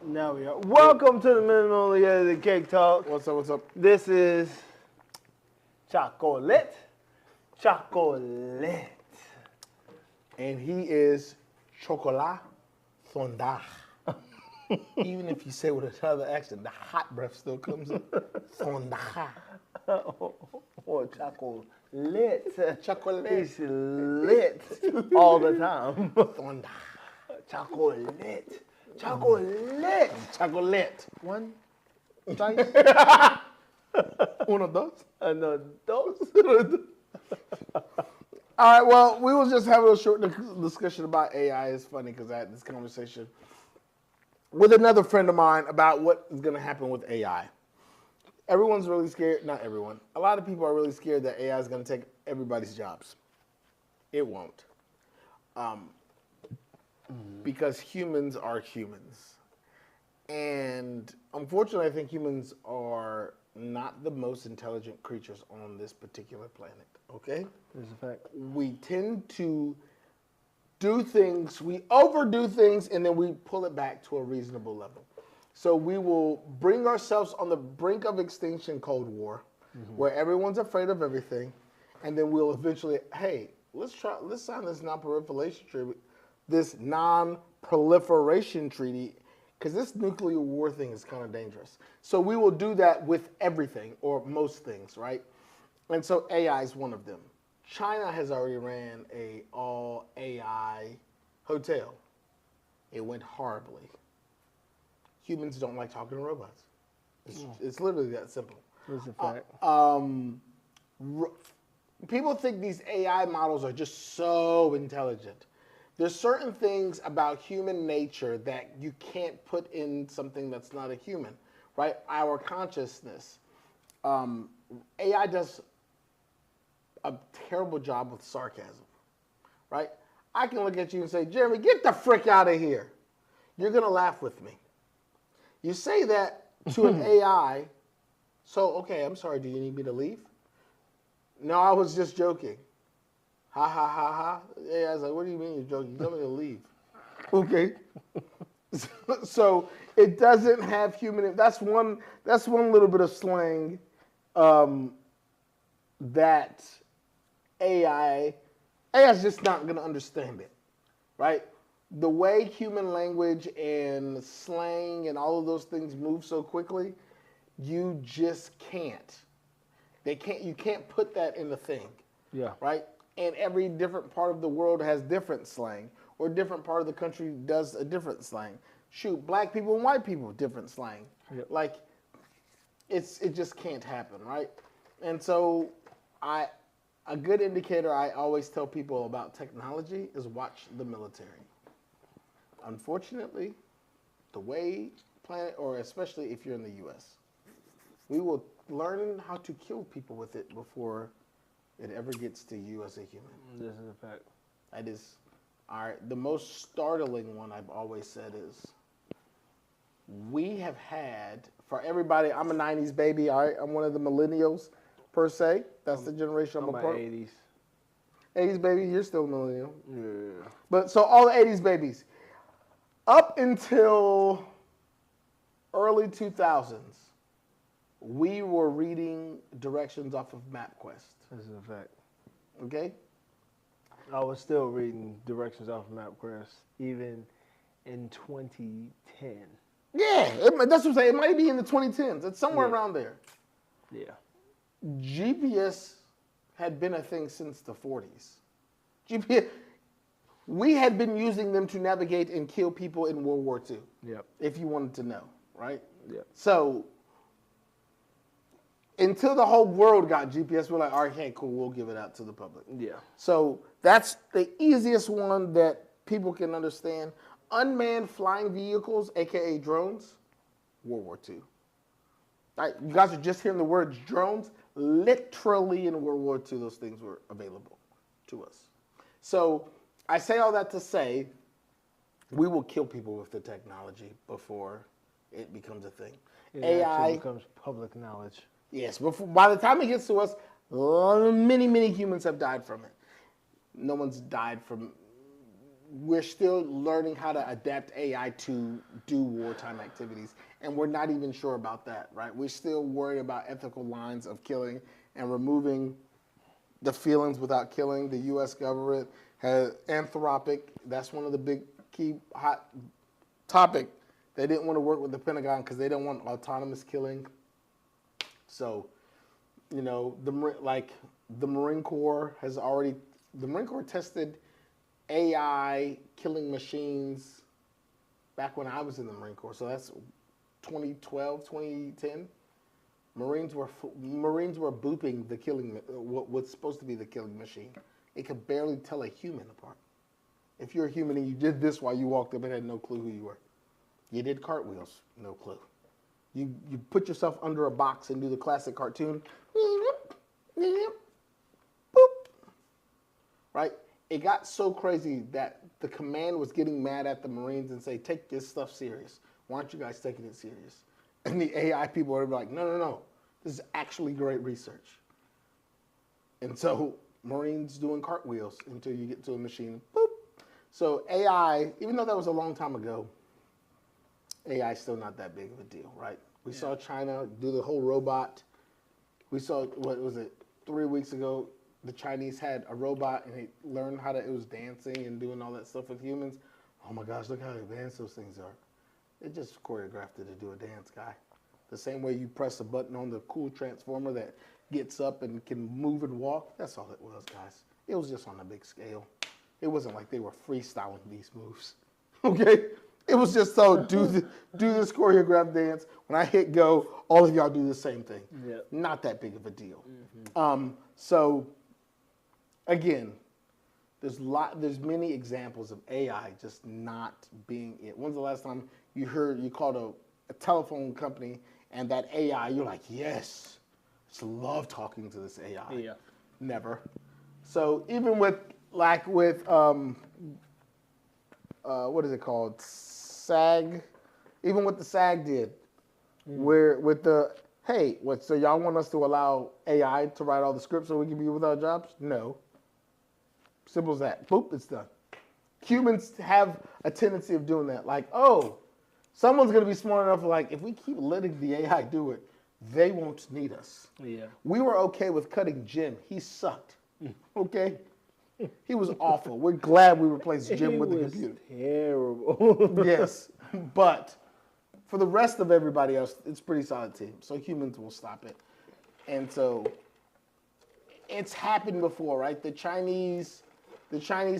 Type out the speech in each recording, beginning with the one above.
Now we are. Welcome to the Minimally Edited Cake Talk. What's up? What's up? This is Chocolate. Chocolate. And he is Chocolat Fondant. Even if you say it with another accent, the hot breath still comes in. Fondant. Or chocolate. Chocolate. He's lit all the time. Fondant. Chocolate. Chocolate. Chocolate. One, twice, Uno, dos. another dose. All right, well, we will just have a short discussion about AI. It's funny because I had this conversation with another friend of mine about what is going to happen with AI. Everyone's really scared. Not everyone. A lot of people are really scared that AI is going to take everybody's jobs. It won't. Because humans are humans. And unfortunately, I think humans are not the most intelligent creatures on this particular planet. Okay? There's a fact. We tend to do things, we overdo things, and then we pull it back to a reasonable level. So we will bring ourselves on the brink of extinction Cold War, where everyone's afraid of everything, and then we'll eventually, hey, let's sign this non-proliferation treaty, because this nuclear war thing is kind of dangerous. So we will do that with everything, or most things, right? And so AI is one of them. China has already ran a all AI hotel. It went horribly. Humans don't like talking to robots. It's literally that simple. There's a fact. People think these AI models are just so intelligent. There's certain things about human nature that you can't put in something that's not a human, right? Our consciousness. AI does a terrible job with sarcasm, right? I can look at you and say, Jeremy, get the frick out of here. You're going to laugh with me. You say that to an AI, so, okay, I'm sorry, do you need me to leave? No, I was just joking. Ha, ha, ha, ha. AI is like, what do you mean you're joking? You tell me to leave. Okay. So it doesn't have human, that's one little bit of slang that AI is just not going to understand it, right? The way human language and slang and all of those things move so quickly, you just can't. You can't put that in the thing, Yeah. right? And every different part of the world has different slang, or different part of the country does a different slang. Shoot, black people and white people, different slang. Yep. Like, it just can't happen, right? And so a good indicator I always tell people about technology is watch the military. Unfortunately, the way or especially if you're in the U.S., we will learn how to kill people with it before it ever gets to you as a human. This is a fact. That is, the most startling one I've always said is, we have had, for everybody, I'm a 90s baby, all right? I'm one of the millennials, per se. That's the generation I'm a part of. 80s. 80s baby, you're still a millennial. Yeah. But so all the 80s babies, up until early 2000s, we were reading directions off of MapQuest. This is a fact. Okay? I was still reading directions off of MapQuest even in 2010. Yeah, that's what I'm saying. It might be in the 2010s. It's somewhere around there. Yeah. GPS had been a thing since the 40s. GPS, we had been using them to navigate and kill people in World War II. Yep. If you wanted to know, right? Yep. So until the whole world got GPS, we're like, all right, hey, cool, we'll give it out to the public. Yeah. So that's the easiest one that people can understand. Unmanned flying vehicles, aka drones, World War II. Right, you guys are just hearing the words drones. Literally in World War II, those things were available to us. So I say all that to say, we will kill people with the technology before it becomes a thing. It AI actually becomes public knowledge. Yes, by the time it gets to us, many humans have died from it. No one's died from we're still learning how to adapt AI to do wartime activities, and we're not even sure about that, right? We're still worried about ethical lines of killing and removing the feelings without killing. The U.S. government has Anthropic. That's one of the big key hot topic. They didn't want to work with the Pentagon because they don't want autonomous killing. So, you know, the Marine Corps tested AI killing machines back when I was in the Marine Corps. So that's 2012, 2010. Marines were booping the killing, what was supposed to be the killing machine. It could barely tell a human apart. If you're a human and you did this while you walked up, it had no clue who you were. You did cartwheels, no clue. You put yourself under a box and do the classic cartoon. Boop. Right? It got so crazy that the command was getting mad at the Marines and say, take this stuff serious. Why aren't you guys taking it serious? And the AI people are like, no. This is actually great research. And so Marines doing cartwheels until you get to a machine. Boop. So AI, even though that was a long time ago, AI is still not that big of a deal, right? We saw China do the whole robot. We saw, what was it, 3 weeks ago, the Chinese had a robot and they learned how to, it was dancing and doing all that stuff with humans. Oh my gosh, look how advanced those things are. They just choreographed it to do a dance, guy. The same way you press a button on the cool transformer that gets up and can move and walk. That's all it was, guys. It was just on a big scale. It wasn't like they were freestyling these moves, okay? It was just so, do this choreographed dance. When I hit go, all of y'all do the same thing. Yep. Not that big of a deal. So, again, there's many examples of AI just not being it. When's the last time you called a telephone company and that AI, you're like, yes, just love talking to this AI. Yeah. Never. So even with what is it called? SAG. Even what the SAG did, where with the, hey, so y'all want us to allow AI to write all the scripts so we can be without jobs? No. Simple as that. Boop, it's done. Humans have a tendency of doing that. Like, oh, someone's going to be smart enough, like, if we keep letting the AI do it, they won't need us. Yeah. We were okay with cutting Jim. He sucked. Okay? He was awful. We're glad we replaced Jim with the computer. Terrible. Yes. But for the rest of everybody else, it's a pretty solid team. So humans will stop it. And so it's happened before, right? The Chinese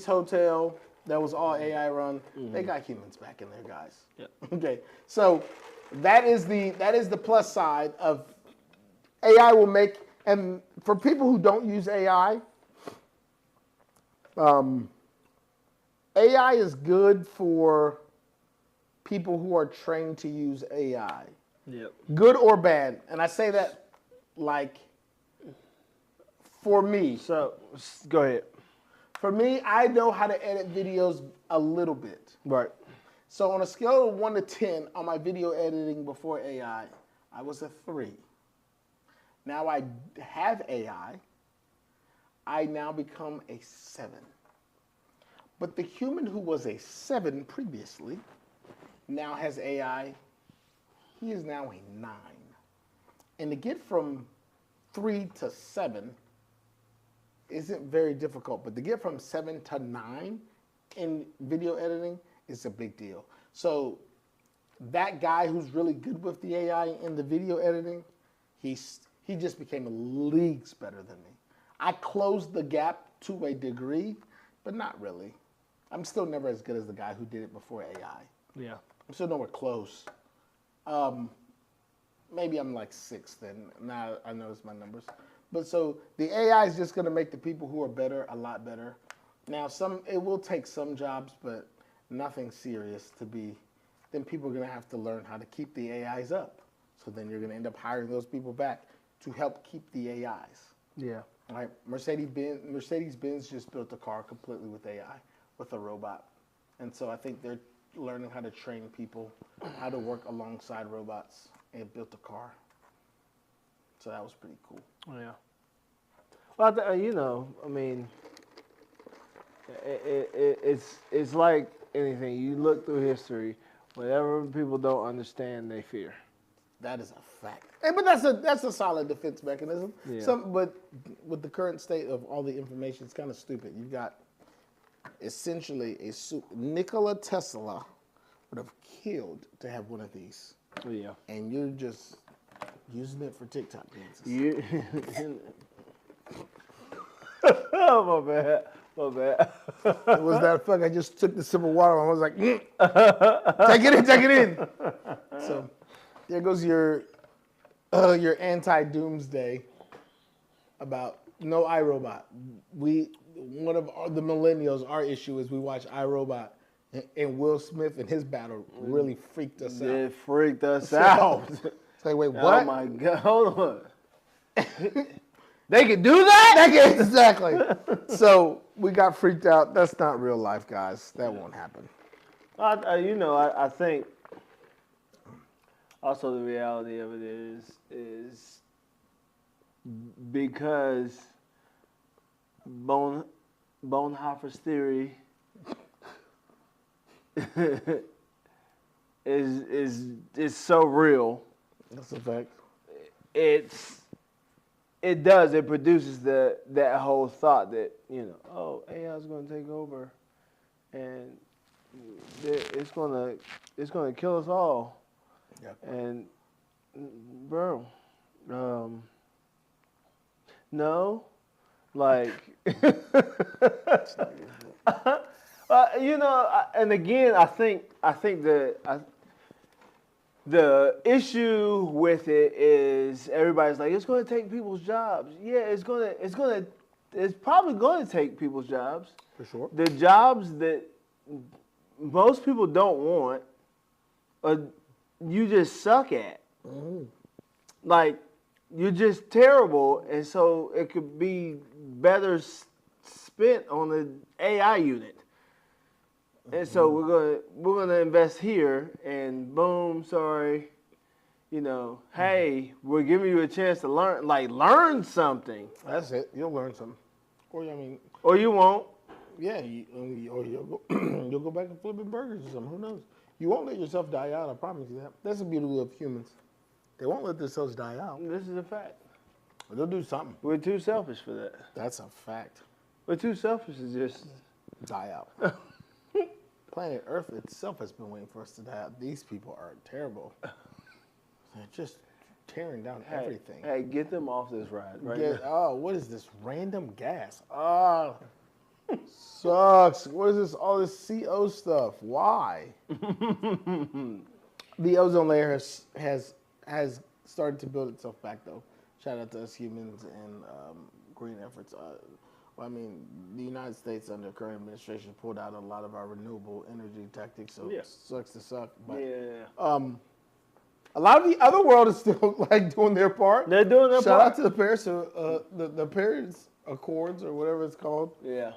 hotel that was all AI run, they got humans back in there, guys. Yep. Okay. So that is the plus side of AI will make, and for people who don't use AI, AI is good for people who are trained to use AI. Yep. Good or bad. And I say that like, for me. So, go ahead. For me, I know how to edit videos a little bit. Right. So on a scale of 1 to 10 on my video editing before AI, I was a 3. Now I have AI, I now become a 7. But the human who was a 7 previously now has AI, he is now a 9. And to get from 3 to 7 isn't very difficult, but to get from 7 to 9 in video editing is a big deal. So that guy who's really good with the AI in the video editing, he just became leagues better than me. I closed the gap to a degree, but not really. I'm still never as good as the guy who did it before AI. Yeah. I'm still nowhere close. Maybe I'm like 6th, and now I notice my numbers. But so the AI is just going to make the people who are better a lot better. Now, it will take some jobs, but nothing serious to be. Then people are going to have to learn how to keep the AIs up. So then you're going to end up hiring those people back to help keep the AIs. Yeah. All right. Mercedes-Benz just built a car completely with AI, with a robot. And so I think they're learning how to train people how to work alongside robots, and built a car. So that was pretty cool. Yeah. Well, I mean, It's like anything. You look through history, whatever people don't understand, they fear. That is a fact. But that's a solid defense mechanism. Yeah. But with the current state of all the information, it's kind of stupid. You've got essentially Nikola Tesla would have killed to have one of these. Yeah. And you're just using it for TikTok dances. You. Oh, my bad. My bad. It was that fuck. I just took the sip of water and I was like, take it in. So there goes your anti-doomsday about no iRobot. One of the millennials, our issue is we watch iRobot, and Will Smith and his battle really freaked us out. It freaked us out. It's like, wait, what? Oh my God! Hold on. They can do that? Exactly. So we got freaked out. That's not real life, guys. That won't happen. I think also the reality of it is because Bonhoeffer's theory is so real. That's a fact. It produces that whole thought that, AI is going to take over and it's going to kill us all. Yeah. And bro, no, like and again, I think the issue with it is everybody's like, it's going to take people's jobs. Yeah, it's probably going to take people's jobs. For sure. The jobs that most people don't want, you just suck at. Mm. Like, you're just terrible, and so it could be better spent on the AI unit. And so we're gonna invest here, and boom, sorry, hey, we're giving you a chance to learn something. That's it. You'll learn something, or you won't. Yeah, or you'll go back and flipping burgers or something. Who knows? You won't let yourself die out. I promise you that. That's the beauty of humans. They won't let themselves die out. This is a fact. But they'll do something. We're too selfish for that. That's a fact. We're too selfish to just die out. Planet Earth itself has been waiting for us to die out. These people are terrible. They're just tearing down everything. Hey, get them off this ride right now. Oh, what is this random gas? Oh, sucks. What is this? All this CO stuff. Why? The ozone layer has started to build itself back, though. Shout out to us humans and green efforts. The United States under current administration pulled out a lot of our renewable energy tactics, so it sucks to suck. But, a lot of the other world is still doing their part. They're doing their part. Shout out to the Paris, the Paris Accords or whatever it's called. Yeah.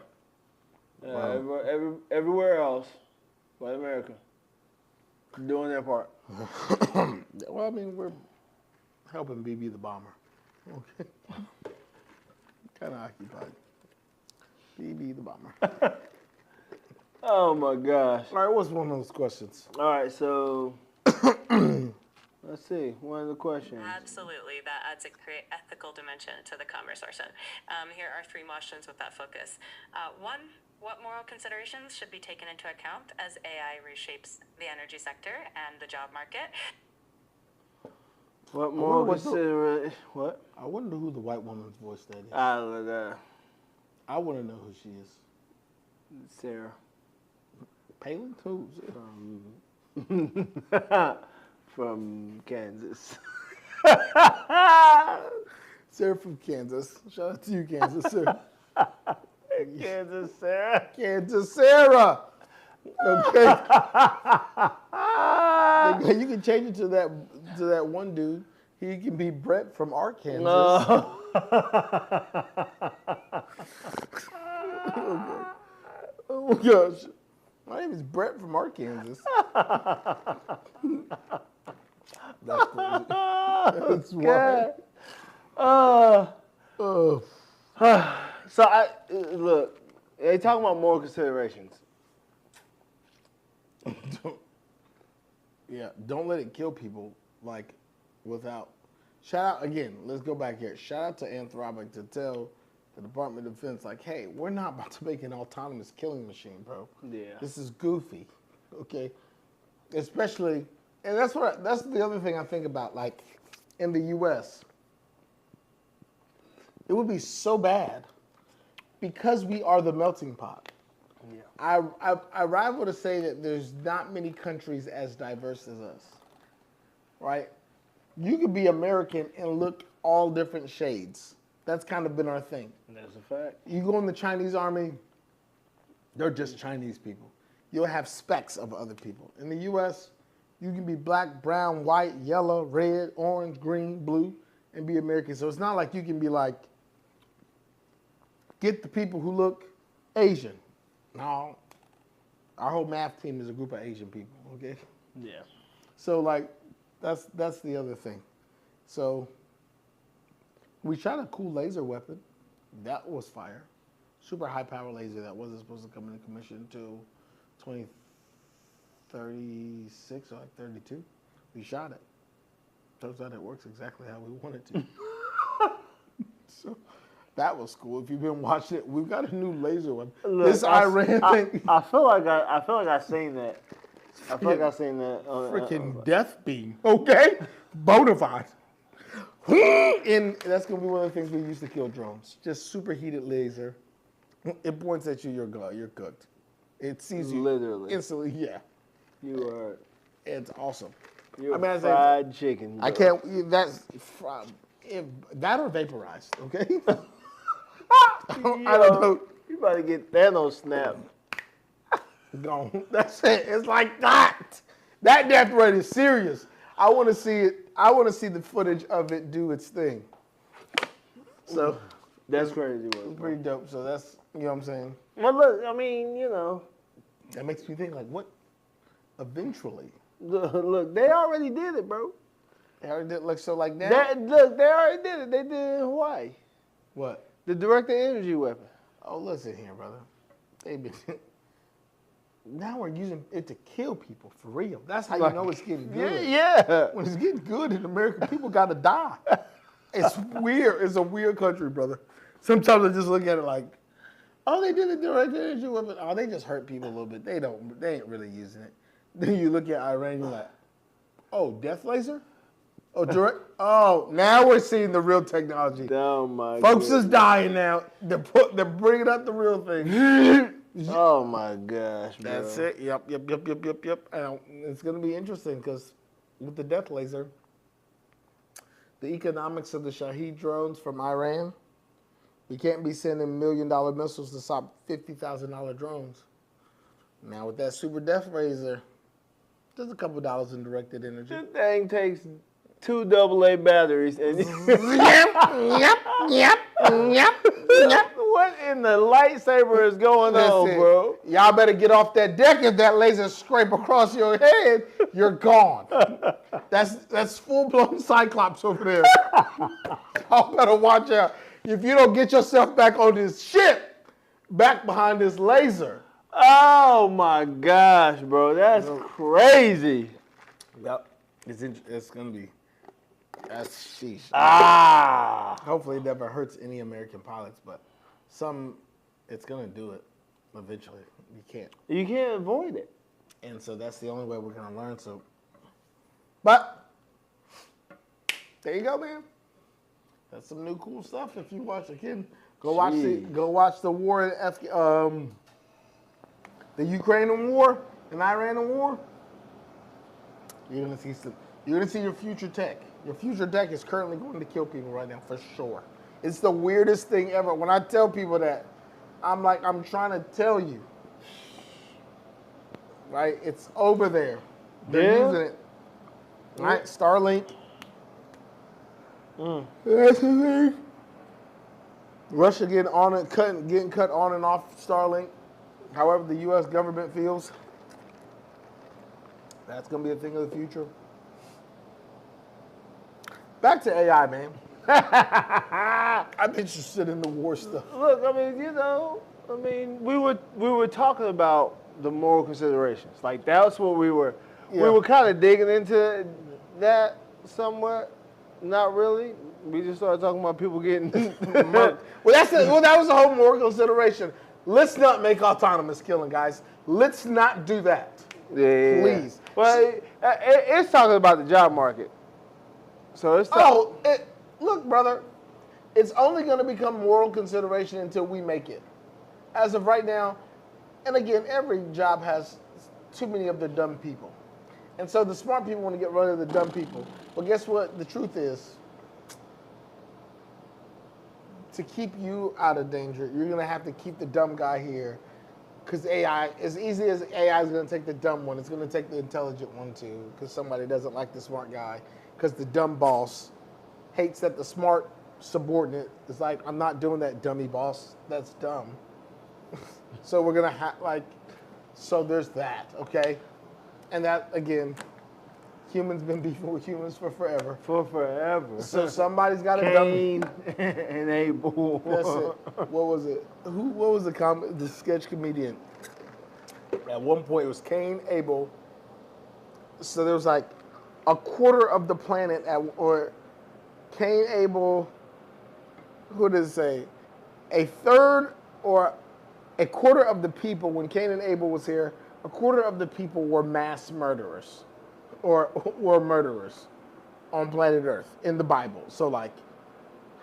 Wow. Everywhere else, but America, doing their part. Well, we're helping BB the bomber. Okay. Kind of occupied. BB the bomber. Oh my gosh. All right, what's one of those questions? All right, so let's see. One of the questions. Absolutely, that adds a great ethical dimension to the conversation. Here are 3 questions with that focus. 1, what moral considerations should be taken into account as AI reshapes the energy sector and the job market? What moral consideration? What? I wonder who the white woman's voice that is. I want to know who she is. Sarah. Palin? Who? From Kansas. Sarah from Kansas. Shout out to you, Kansas, Sarah. Kansas Sarah. Kansas Sarah. Okay. You can change it to that one dude. He can be Brett from Arkansas. No. Oh my gosh. My name is Brett from Arkansas. That's crazy. That's wild. So look, They talking about moral considerations. Don't let it kill people, like, without. Shout out, again, let's go back here. Shout out to Anthropic to tell the Department of Defense, like, hey, we're not about to make an autonomous killing machine, bro. Yeah. This is goofy, okay? Especially, and that's the other thing I think about, like, in the U.S., it would be so bad because we are the melting pot. Yeah. I rival to say that there's not many countries as diverse as us, right? You could be American and look all different shades. That's kind of been our thing. That's a fact. You go in the Chinese army, they're just Chinese people. You'll have specks of other people. In the U.S., you can be black, brown, white, yellow, red, orange, green, blue, and be American. So it's not like you can be like, get the people who look Asian. No, our whole math team is a group of Asian people, okay? Yeah. So, like, that's the other thing. So, we shot a cool laser weapon. That was fire. Super high power laser that wasn't supposed to come into commission until 2036 or like 32. We shot it. Turns out it works exactly how we want it to. So, that was cool. If you've been watching it, we've got a new laser weapon. Look, This Iran thing. I feel like I seen that. I feel like I seen that. Freaking death beam, okay? Bonafide. And that's gonna be one of the things we use to kill drones. Just superheated laser. It points at you, you're cooked. It sees you Literally. instantly. Yeah, You are. it's awesome. You're I say, fried chicken. I bro. can't. That's that or vaporized. Okay. I don't know. You about to get Thanos snapped. Gone. That's it. It's like that. That death rate is serious. I want to see it. I want to see the footage of it do its thing. So That's crazy it's work. pretty dope. So that's, you know what I'm saying. Well, look, I mean, you know, That makes me think, like, what? Eventually, look, they already did it, bro. they already did, like, so like now. They already did it. They did it in Hawaii. What? The directed energy weapon. Oh, listen here, brother. They been. Now we're using it to kill people for real. That's how you know it's getting good. Yeah. When it's getting good in America, people gotta die. It's weird. It's a weird country, brother. Sometimes I just look at it like, oh, they did a direct energy weapon. Oh, they just hurt people a little bit. They ain't really using it. Then you look at Iran, you're like, oh, death laser? Oh, direct. Oh, now we're seeing the real technology. Oh my. Folks goodness. is dying now. They're bringing up the real thing. Oh my gosh, bro. That's it. Yep. And it's going to be interesting because with the death laser, the economics of the Shahed drones from Iran, we can't be sending $1 million missiles to stop $50,000 drones. Now with that super death laser, there's a couple dollars in directed energy. This thing takes 2 AA batteries and Yep. what in the lightsaber is going on, Listen, bro? Y'all better get off that deck. If that laser scrape across your head, you're gone. That's full-blown Cyclops over there. Y'all better watch out. If you don't get yourself back on this ship, back behind this laser. Oh my gosh, bro, that's crazy. Yep. It's gonna be. That's sheesh. Ah. Hopefully it never hurts any American pilots, but it's gonna do it eventually. You can't. You can't avoid it. And so that's the only way we're gonna learn. So, but there you go, man. That's some new cool stuff. If you watch again, go watch the war in the Ukrainian war and Iran war. You're gonna see your future tech. Your future tech is currently going to kill people right now for sure. It's the weirdest thing ever. When I tell people that, I'm like, I'm trying to tell you. Right? It's over there. They're using it. Right? Starlink. That's the thing. Russia getting cut on and off Starlink. However the U.S. government feels. That's going to be a thing of the future. Back to AI, man. I'm interested in the war stuff. Look, I mean, you know, I mean, we were talking about the moral considerations. Like that's what we were. Yeah. We were kind of digging into that somewhat. Not really. We just started talking about people getting. Well, that was the whole moral consideration. Let's not make autonomous killing, guys. Let's not do that. Yeah. Please. Well, it's talking about the job market. So it's Look, brother, it's only going to become moral consideration until we make it. As of right now, and again, every job has too many of the dumb people. And so the smart people want to get rid of the dumb people. Well, guess what? The truth is, to keep you out of danger, you're going to have to keep the dumb guy here. Because AI, as easy as AI is going to take the dumb one, it's going to take the intelligent one too. Because somebody doesn't like the smart guy. Because the dumb boss hates that the smart subordinate is like, I'm not doing that, dummy boss. That's dumb. So we're going to so there's that, okay? And that, again, humans been beefing with humans for forever. For forever. So somebody's got a dummy. Cain and Abel. That's it. What was it? What was the sketch comedian? At one point, it was Cain, Abel. So there was like a quarter of the planet, or Cain, Abel, who does it say? A third or a quarter of the people, when Cain and Abel was here, a quarter of the people were mass murderers or were murderers on planet Earth in the Bible. So like,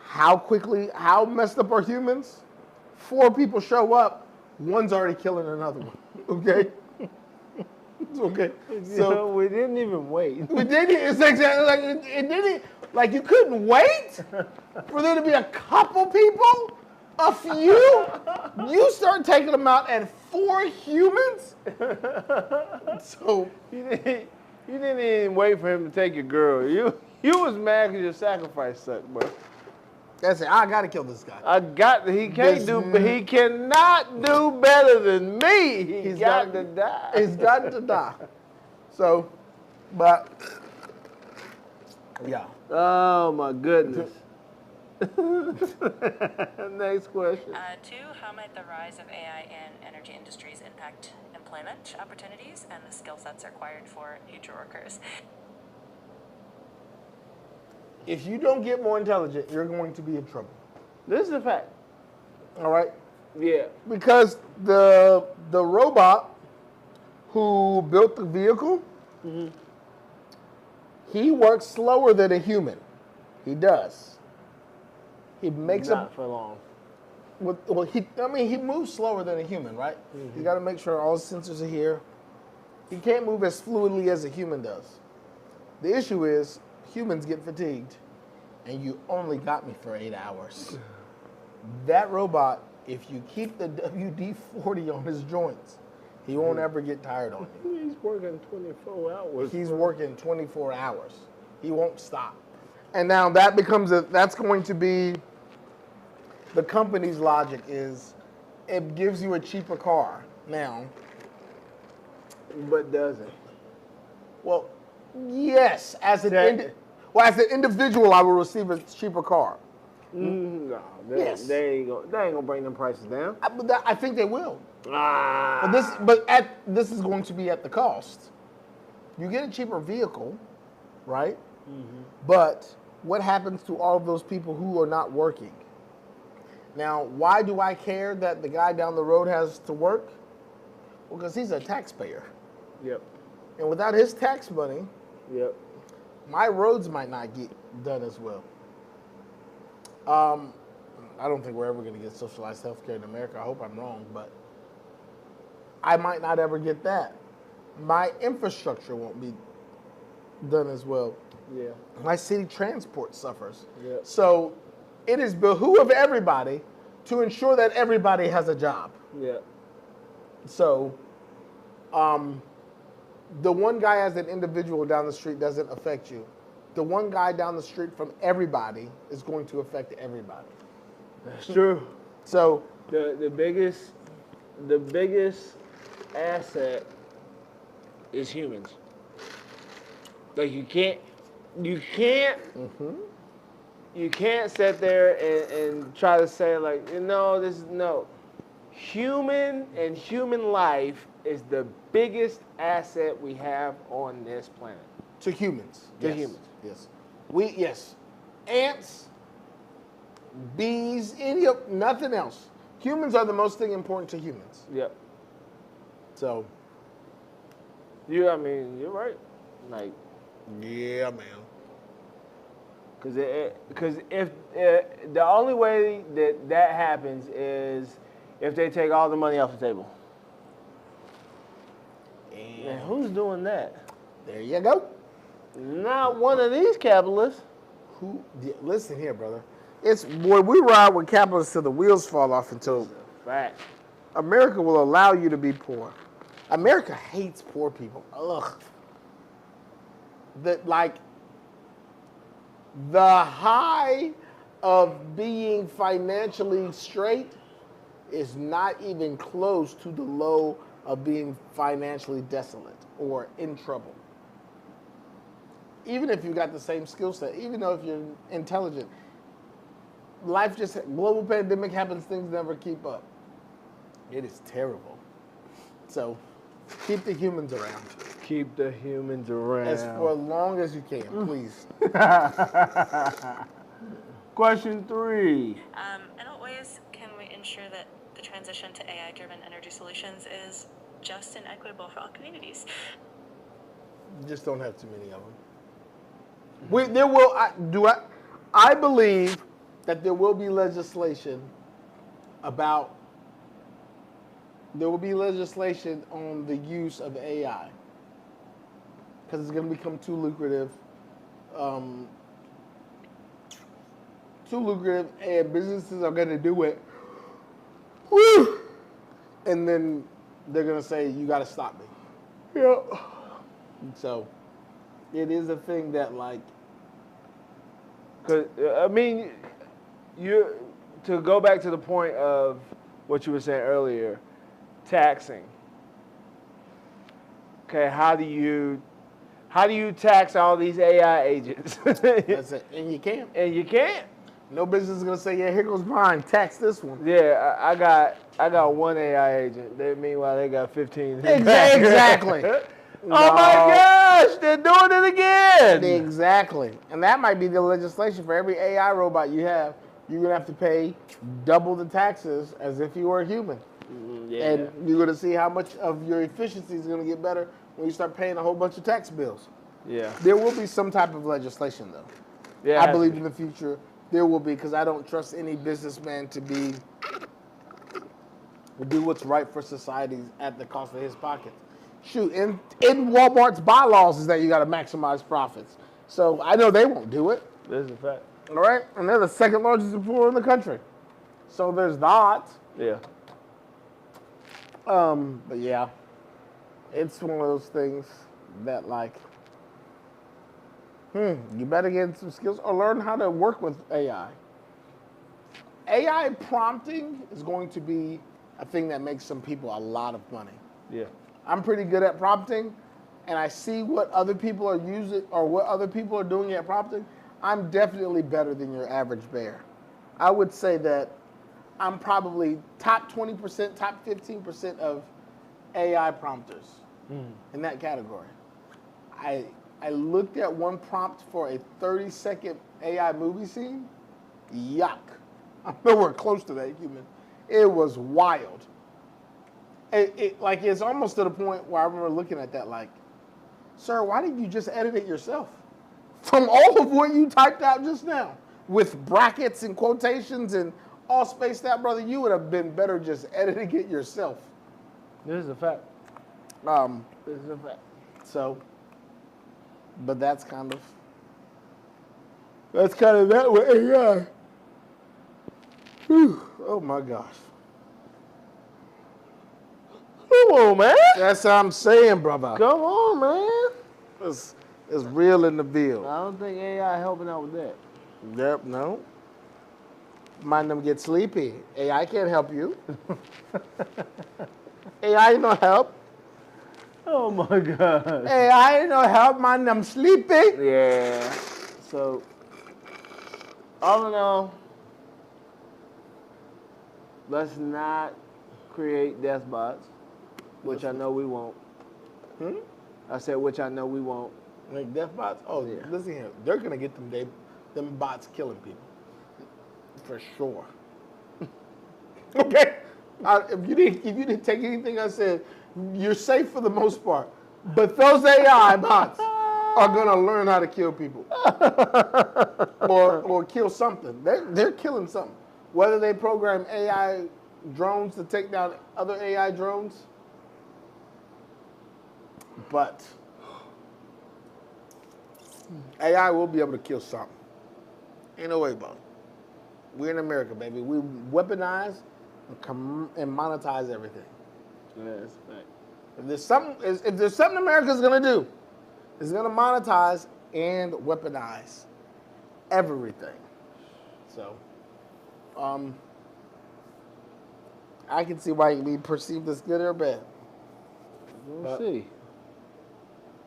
how messed up are humans? 4 people show up, one's already killing another one, okay? It's okay. So we didn't even wait. we did it. It's exactly like it didn't. Like you couldn't wait for there to be a couple people, a few. You start taking them out, and 4 humans. So You didn't even wait for him to take your girl. You was mad because your sacrifice sucked, bro. that's it. I gotta kill this guy. He cannot do better than me. He's got to die. He's got to die. So, but yeah. Oh my goodness. Next question. 2, how might the rise of AI in energy industries impact employment opportunities and the skill sets required for future workers? If you don't get more intelligent, you're going to be in trouble. This is a fact. All right. Yeah. Because the robot who built the vehicle, he works slower than a human. He does. He makes Not for long. he moves slower than a human, right? He's got to make sure all his sensors are here. He can't move as fluidly as a human does. The issue is humans get fatigued, and you only got me for 8 hours. That robot, if you keep the WD-40 on his joints, he won't ever get tired on you. He's working 24 hours. He's working 24 hours. He won't stop. And now that's going to be the company's logic is it gives you a cheaper car now. But doesn't. Well, yes, as an individual, I will receive a cheaper car. No, Yes. they ain't gonna bring them prices down. I think they will. Ah. This is going to be at the cost. You get a cheaper vehicle, right? But what happens to all of those people who are not working? Now, why do I care that the guy down the road has to work? Well, because he's a taxpayer. Yep. And without his tax money, Yep. my roads might not get done as well. I don't think we're ever going to get socialized healthcare in America. I hope I'm wrong, but I might not ever get that. My infrastructure won't be done as well. Yeah. My city transport suffers. Yep. So it is behoove of everybody to ensure that everybody has a job. Yep. So the one guy as an individual down the street doesn't affect you. The one guy down the street from everybody is going to affect everybody. That's true. So The biggest asset is humans. Like you can't sit there and try to say like, no. human and human life is the biggest asset we have on this planet. To humans. To Yes. humans. Yes. Yes. Ants, bees, nothing else. Humans are the most thing important to humans. Yep. So, I mean, you're right. Like, yeah, man. because if the only way that happens is if they take all the money off the table. And And who's doing that? there you go. Not one of these capitalists. Listen here, brother. It's when we ride with capitalists till the wheels fall off until Fact. America will allow you to be poor. America hates poor people. Ugh. The high of being financially straight is not even close to the low of being financially desolate or in trouble. Even if you got the same skill set, even though if you're intelligent, global pandemic happens, things never keep up. It is terrible. So keep the humans around. Keep the humans around. As for as long as you can, please. Question 3. In what ways can we ensure that the transition to AI-driven energy solutions is just and equitable for all communities? You just don't have too many of them. I believe that there will be legislation on the use of AI because it's going to become too lucrative, and businesses are going to do it. Woo! And then they're going to say, you got to stop me. Yeah. So it is a thing that, like, Because, I mean, to go back to the point of what you were saying earlier, taxing. Okay, how do you tax all these AI agents? that's it. And you can't. And you can't. No business is gonna say, yeah, here goes mine. Tax this one. Yeah, I got one AI agent. Meanwhile, they got 15. Exactly. Oh my gosh, they're doing it again. Exactly. And that might be the legislation for every AI robot you have. You're gonna have to pay double the taxes as if you were a human. Yeah. And you're gonna see how much of your efficiency is gonna get better when you start paying a whole bunch of tax bills. Yeah. There will be some type of legislation though. Yeah. I believe in the future there will be, because I don't trust any businessman to do what's right for society at the cost of his pockets. Shoot, in Walmart's bylaws is that you got to maximize profits. So I know they won't do it. This is a fact. All right, and they're the second largest employer in the country. So there's that. Yeah. But yeah, it's one of those things that, like, you better get some skills or learn how to work with AI. AI prompting is going to be a thing that makes some people a lot of money. Yeah. I'm pretty good at prompting, and I see what other people are using or what other people are doing at prompting. I'm definitely better than your average bear. I would say that I'm probably top 20%, top 15% of AI prompters in that category. I looked at one prompt for a 30-second AI movie scene. Yuck. I'm nowhere close to that human. It was wild. It's almost to the point where I remember looking at that like, sir, why didn't you just edit it yourself? From all of what you typed out just now, with brackets and quotations and all spaced out, brother, you would have been better just editing it yourself. This is a fact. This is a fact. So, but that's kind of that with AI. Whew. Oh my gosh. Come on, man. That's what I'm saying, brother. Come on, man. It's real in the field. I don't think AI helping out with that. Yep, no. Mind them get sleepy. AI can't help you. AI ain't no help. Oh my God. AI ain't no help. Mind them sleepy. Yeah. So, all in all, let's not create death bots, which I know we won't. I said, which I know we won't. Like death bots? Oh, Yeah. listen here. They're gonna get them bots killing people. For sure. Okay. If you didn't take anything I said, you're safe for the most part. But those AI bots are gonna learn how to kill people. or kill something. They're killing something. Whether they program AI drones to take down other AI drones. But AI will be able to kill something. Ain't no way about it. We're in America, baby. We weaponize and monetize everything. Yeah, that's a fact. If there's something America's gonna do, it's gonna monetize and weaponize everything. So, I can see why we perceive this good or bad. We'll see.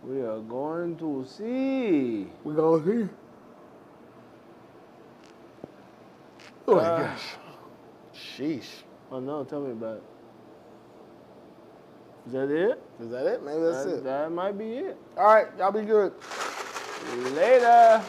We are going to see. We gonna see. Oh my gosh. Sheesh. Oh no, tell me about it. Is that it? Is that it? Maybe that's it. That might be it. All right, y'all be good. Later.